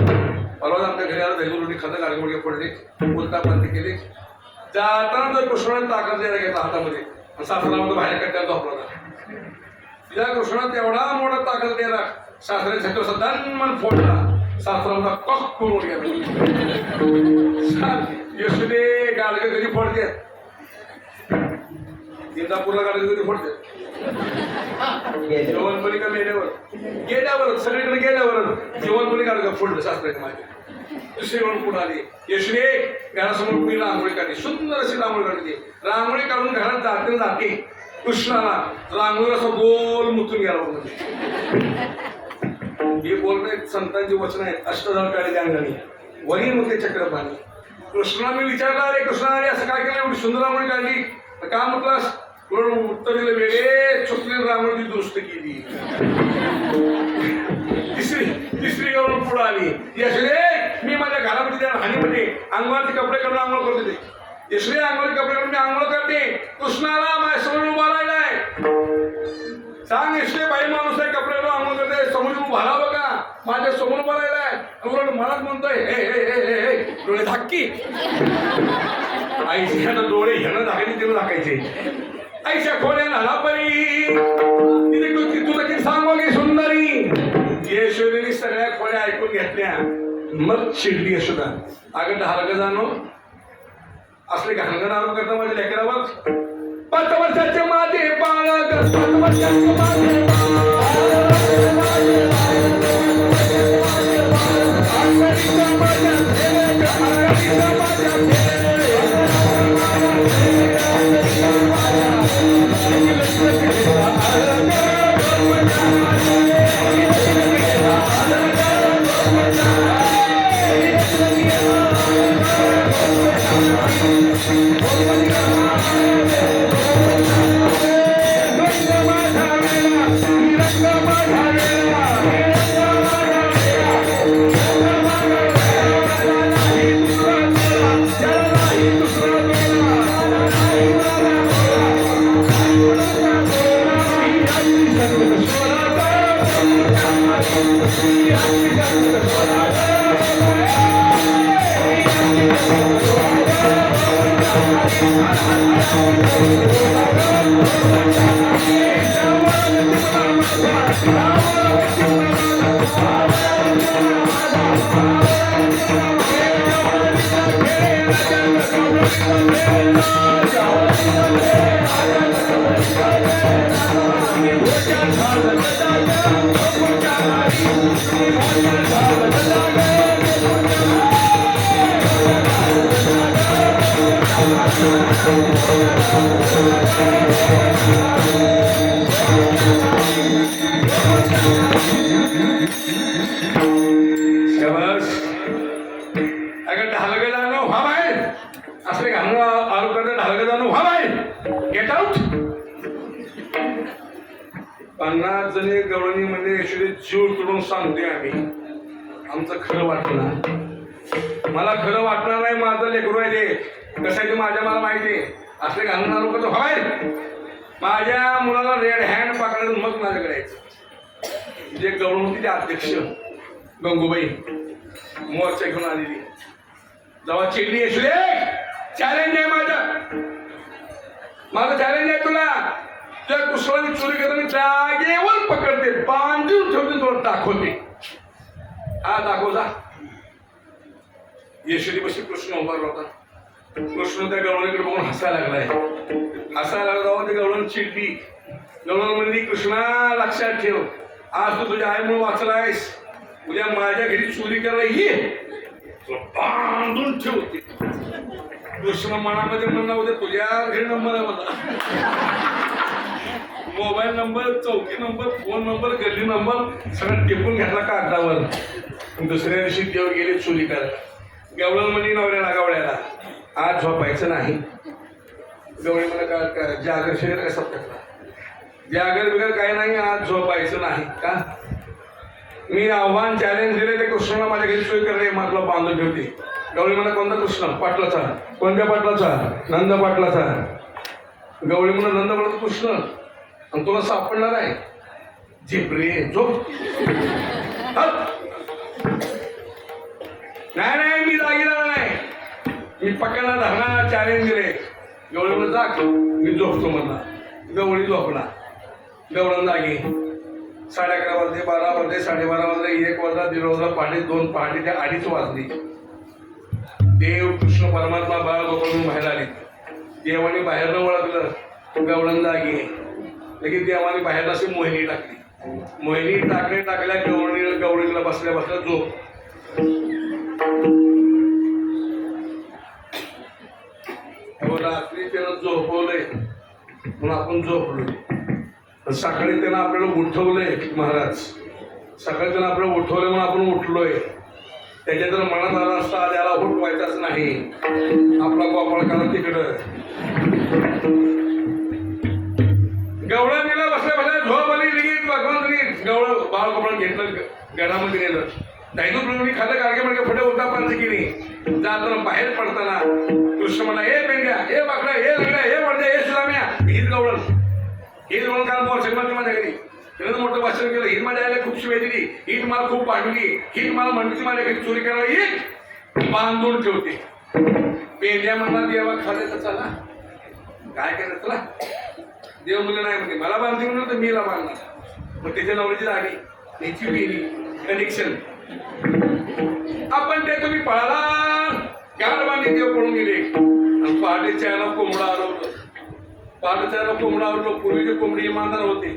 परवा आमच्या घरी आला, दहीदूध रोटी खातं, गाडगे वडगे फोडले, बोलता बंद केले. जाताना तर कृष्णाने ताकद डेरा घेतला हातामध्ये, सासरा बाहेर कट्ट्यात झोपला. तिला कृष्णात एवढा मोठा ताकद डेरा सासऱ्यासाठी सदान फोडला. सासरा कक करून गेला. यशोदे गाडगे कधी फोडते? इंदापूरला गाडगे कधी फोडते? जेवणपणी का गेल्यावर सगळीकडे गेल्यावर जेवणपणी गाडगे फोडलं सासऱ्याच्या मागे. दुसरी वेळ पुढे आली. यशोदे घरासमोर कुणी रांगोळी काढली, सुंदर अशी रांगोळी काढली. रांगोळी काढून घरात जाते कृष्णाला रांगोळीला असं गोल मुतून गेला. हे बोलणे संतांची वचन आहेत. अष्टधाव काढले अंगाने वरी होते चक्रपाणी. कृष्णा मी विचारला, अरे कृष्णा अरे असं काय केलं, एवढी सुंदर रांगोळी काढली का म्हटलास? उत्तर दिलं, वेळे चुकली रांगोळी दुरुस्त केली. तिसरी गवळण पुढे आली. यशोदे मी माझ्या घरामध्ये त्या हानीमध्ये अंगावरचे कपडे काढून आंघोळ करते ते. यशोदे अंगावरचे कपडे काढून मी आंघोळ करते. कृष्णाला माझ्या समोर उभा राहिलाय. सांग यशोदे बाई माणूस आहे, कपडे काढून आंघोळ करते, समोर उभा राहावं का? माझ्या समोर उभा राहिलाय. मलाच म्हणतोय हे हे हे हे डोळे धाक्की. आईच्या डोळे ह्यानं दाखायचे तिला दाखायचे. आईच्या खोड्या नाला परी तुला किती सांगोगे सुंदरी. यशोदेने सगळ्या खोड्या ऐकून घेतल्या. मग चिडली यशोदा. अगं ढालग जाणो असले घाणगण आरोप करता माझ्या लेकरावर. 5 वर्षाचे माझे बाळग, 5 वर्षाचे माझे 50 जणी गवळणी म्हणजे यशोदे जीव तोडून सांगतोय आम्ही. आमचं खरं वाटणार, मला खरं वाटणार नाही. माझं लेकरू आहे ते कसं आहे ते माझ्या मला माहिती आहे. असले घालणार लोक तर हवाय. माझ्या मुलाला रेड हँड पकडायचं मग माझ्याकडे यायचं. जे गवळण होती ते अध्यक्ष गंगूबाई मोर्चा घेऊन आलेली. जेव्हा चिडली यशोदे, चॅलेंज आहे माझं चॅलेंज आहे तुला. त्या कुशलाने चोरी करताना जागेवर पकडते, बांधून ठेवते, तुला दाखवते. हा दाखव जा. यशोदी बशी कृष्ण उभारला होता. कृष्ण त्या गवळणीकडे बघून हसायला लागलाय. हसायला लागला तेव्हा ते गवळण चिडली. गवळण म्हणली, कृष्णा लक्षात ठेव, आज तू तुझ्या आईमुळे वाचलायस, उद्या माझ्या घरी चोरी करायला ये, तुला बांधून ठेवते. कृष्ण मनामध्ये म्हणला, उद्या तुझ्या घरी नंबर आहे मला, मोबाईल नंबर, चौकी नंबर, फोन नंबर, गल्ली नंबर सगळं टिपून घेतला कागदावर. दुसऱ्या दिवशी देव गेले चोरी करायला. गवळण म्हणे नवऱ्याला, गवळ्याला, आज झोपायचं नाही. गवळी मला काय जागर शरीर कसा टाकला, जागर बिगर काय नाही, आज झोपायचं नाही. का मी आव्हान चॅलेंज दिले ते कृष्णाला माझ्या घरी चोरी करणे, मला बांधून ठेवते. गवळी मला, कोणता कृष्ण? पाटलाचा. कोणत्या पाटलाचा? नंद पाटलाचा. गवळी म्हणा, नंद पाटलाचा कृष्ण आणि तुला सापडणार आहे. झिपरे झोप. नाही नाही, मी जागीला नाही, मी पकडणार धरणार. चॅलेंज दिले. गवळी म्हणा, जा, मी झोपतो म्हणला. गवळी झोपला. गवळण जागी. 11:30 वाजले, 12 वाजले, 12:30 वाजले, 1 वाजला, 1:30 वाजला, पहाटे 2, पहाटे त्या 2:30 वाजली. देव कृष्ण परमात्मा बाळ गोपाळून बाहेर आले. देवाने बाहेरनं ओळखलं, गवळण जागी. लगेच देवाने बाहेर अशी मोहिनी टाकली. मोहिनी टाकल्या गवळणीला बसल्या बसल्या झोप. रात्री त्यानं झोपवलंय म्हणून आपण झोपलोय. सकाळी त्यानं आपल्याला उठवलंय. महाराज सकाळी त्यानं आपल्याला उठवलंय म्हणून आपण उठलोय. त्याच्या जर मनात आला असता त्याला उठवायचाच नाही, आपला गोपाळ करा तिकडं. गवळणीला बसल्या बसल्या झोप आली. लगेच भगवंतांनी गवळ बाळ गोपाळ घेतलं, गडामध्ये गेलं. दैनूप्रभूंनी खाल्लं कारगे म्हणजे फटे होता पंचकिनी. जाताना बाहेर पडताना कृष्ण म्हणा, हे पेंड्या, हे बाकडा, हे लग्न, हे पडद्या, हे सुलाम्या, हीच गवळण. हीच गवळण काल मोर्चकमध्ये माझ्या घरी त्यानं मोठं भाषण केलं. हीच माझ्या आईला खूप शिवाय दिली, हीच मला खूप पाठवली, हीच मला म्हणते माझ्या घरी चोरी करायला येईल, बांधून ठेवते. पेंड्या म्हणला, देवा खाल्ले तर चला, काय केलं चला. देव मुलं नाही म्हणते, मला बांधते म्हणून तर मीला बांधणार. मग त्याच्या नवऱ्याची दाढी, त्याची वेली, कनेक्शन आपण ते तुम्ही पळाला. गाडवाने देव पळून गेले आणि पहाटेच्या याला कोंबडा हरवलं. पहाटेच्या याला कोंबडा हरवलं. पूर्वीचे कोंबडी इमानदार होते,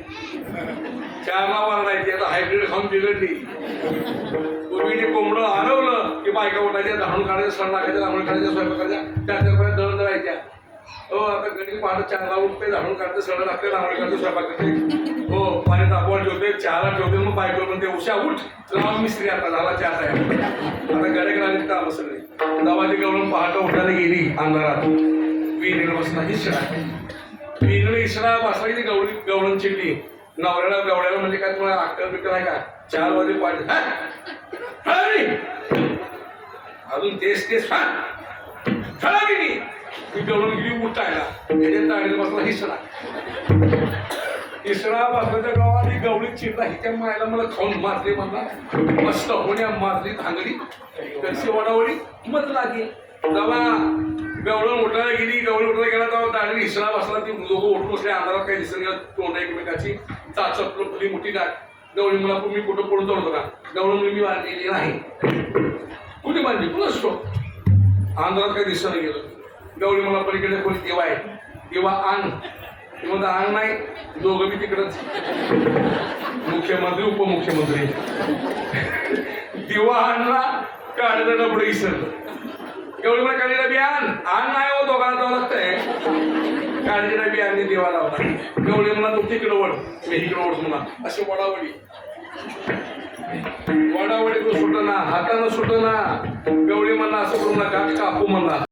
4ला वारडायची. आता हायब्रिड खाऊन बिघडली. पूर्वीचे कोंबडं हरवलं की बायका उठायच्या, धावून काढायच्या, सण टाकायच्या, रांगोळी काढायच्या, स्वयंपाक करायच्या, 4 दळण दळायच्या. हो आता गणित पहाटे 4ला उठते, धावून काढते, सण टाकते, रांगोळी काढते, स्वयंपाक करते. हो पाणी तापवायला ठेवते, चहाला ठेवते. मग बायको म्हणते, उशा उठ, लाव मिस्त्री, आता झाला चहा आहे. आता गडेकडे आली काम सगळे. गावाची गवळण पहाटे उठायला गेली अंधारात. विहिरीला बसला इसरा. विहिरीला इसरा बसला की गवळण चिडली. गवळ्याला म्हणजे काय तुम्हाला अक्कल बिक्कल आहे का? 4 वाजले पाहिजे अजून तेच खळा गेली. मी गवळण गेली उठायला. त्याच्या ताडीला बसला इसरा. इसरा बसल्याच्या गावात गवळी चिडला. हिच्या मायला मला खाऊन मारले म्हणला. मस्त होण्या मारली धांगडी, कशी वडावडी मत लागे. तेव्हा गवळण उठायला गेली. गवळी उठायला गेला तेव्हा दाढी इसरा बसला. ती दोघं उठून बसले. अंधारात काही दिसत गेलं. तोंड एकमेकाची चाचपलं खुली मोठी दाट. गवळी मला मी कुठं पडून जातो का? गवळण मी बांधलेली नाही. कुठे बांधली? तुला असतो अंधारात काही दिसत नाही गेलं. गवळी मला पलीकडे कोणी देवा आहे, देवा आण. ते म्हणता आण नाही, दोघं बी तिकडंच. मुख्यमंत्री उपमुख्यमंत्री. दिवा आणला, काढलं डबडं इसरलं. गवळी मला काढलेला बी आण नाही हो, दोघांना जावं लागतंय. काढलेला बी आणली, देवा लावला. गवळी मला तू तिकडं वड, मी इकडं ओढ म्हणा. अशी वडावडी तो सुटना, हातानं सुटना. गवळी म्हणला असं करू नका, कापू म्हणला.